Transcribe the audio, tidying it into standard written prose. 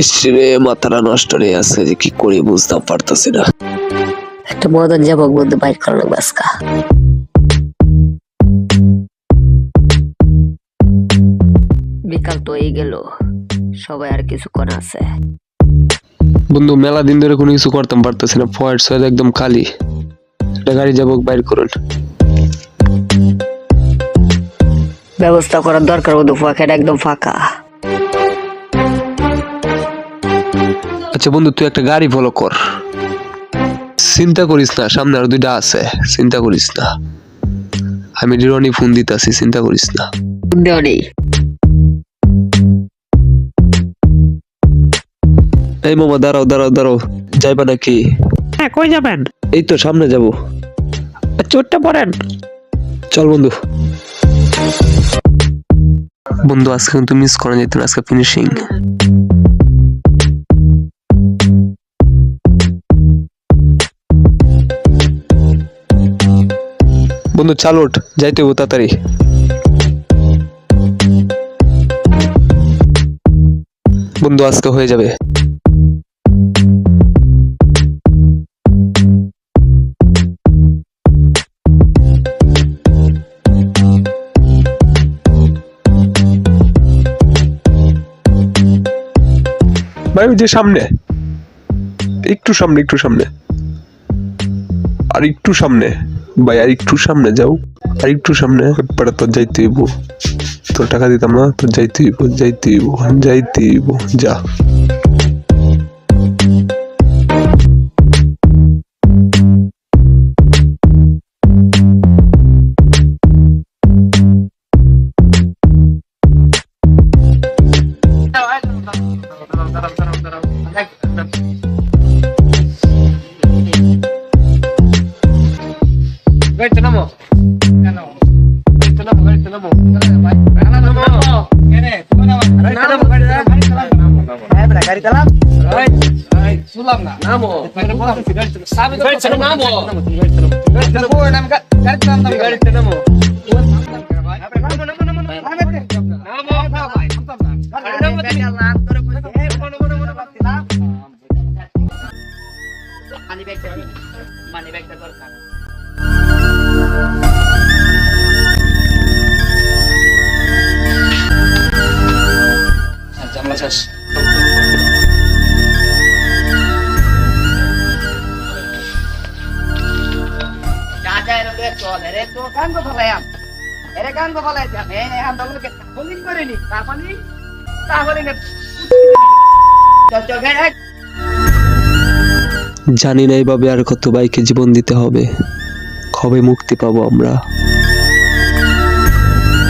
ইসরে মাথাটা নষ্ট হয়ে আছে, যে কি করি বুঝতে পারতেছি না। একটা মদন যাবো বন্ধু, বাইর করা লাগবে আজকা। বিকাল তো এই গেল, সবাই আর কিছুক্ষণ আছে। বন্ধু মেলা দিন ধরে কোনো কিছু করতাম পারতেছি না, ফয়েট সয়েদ একদম খালি। একটা গাড়ি যাবো, বাইর করুন। ব্যবস্থা করার দরকার বন্ধু, ফাঁকাটা একদম ফাঁকা। আচ্ছা বন্ধু, তুই একটা গাড়ি ফলো কর, চিন্তা করিস না, সামনে আর দুইটা আছে, চিন্তা করিস না। আমি রনি ফোন দিতেছি, চিন্তা করিস না। দেওয়া নেই। এই মামা দাঁড়াও দাঁড়াও দাঁড়াও, যাইবা নাকি? হ্যাঁ, কই যাবেন? এই তো সামনে যাবো। চোটটা পড়েন। চল বন্ধু। বন্ধু আজকে কিন্তু মিস করা যেত না, আজকে ফিনিশিং। বন্ধু চালোট, যাইতে হবো তাড়াতাড়ি। বন্ধু আজকে হয়ে যাবে। ভাই ওই যে সামনে, একটু সামনে, একটু সামনে, আর একটু সামনে ভাই, আর একটু সামনে যাও, আর একটু সামনে। পরে তোর যাইতে হইব, তোর টাকা দিতাম না, তোর যাইতে হইব, যাইতে হইব, যাইতে হইব, যা। গাড়িতে নামো। গাড়িতে নামো, গাড়িতে নামো। নামো। কেনে? তুমি নামো। গাড়িতে নামো, গাড়িতে নামো। গাড়ি চালাম। এই শুনলাম না। নামো। গাড়িতে সামনে গাড়িতে নামো। গাড়িতে নামো। গাড়িতে নামো, নাম গাড়িতে নামো, গাড়িতে নামো। নামো, নামো, নামো, নামো। নামো ভাই। নামো তুমি। মানি ব্যাগটা দরকার। জামলা শেষ। জানি না এইভাবে আর কত বাইকে জীবন দিতে হবে, কবে মুক্তি পাবো আমরা।